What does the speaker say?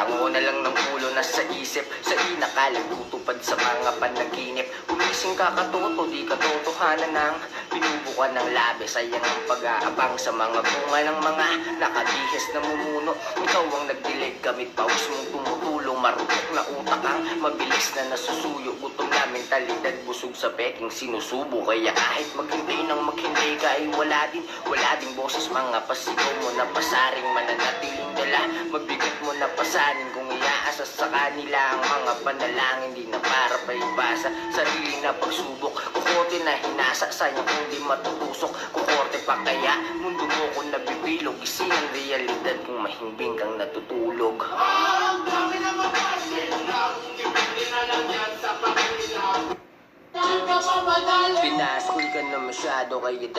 Tango na lang ng ulo na sa isip, sa inakalang tutupad sa mga panaginip. Gumising ka katoto, di katotohanan ng pinubukan ng labi. Sayang ang pag-aabang sa mga bunga ng mga nakabihis na mumuno. Ikaw ang nagdilig, gamit paus mong tumutulong. Marupok na utak ang mabilis na nasusuyo. Gutom na mentalidad, busog sa peking sinusubo. Kaya kahit maghintay ng maghintay ka ay wala ding boses. Mga pasigaw mo na pasaring mananatiling dala. Mabigat mo na pasanin kung iaasa sa kanila ang mga panalangin. Di na para paibasa, sarili na pagsubok. Kukote na hinasa, sayang kung di matutusok. Kukorte pa kaya, mundo mo kung nabibilog. Gising ang realidad kung mahimbing kang natutulog. Ang dami na mapasin lang, ibigin na lang yan sa Panginoon. Saan ka pa madali? Pinaskul ka na masyado kaya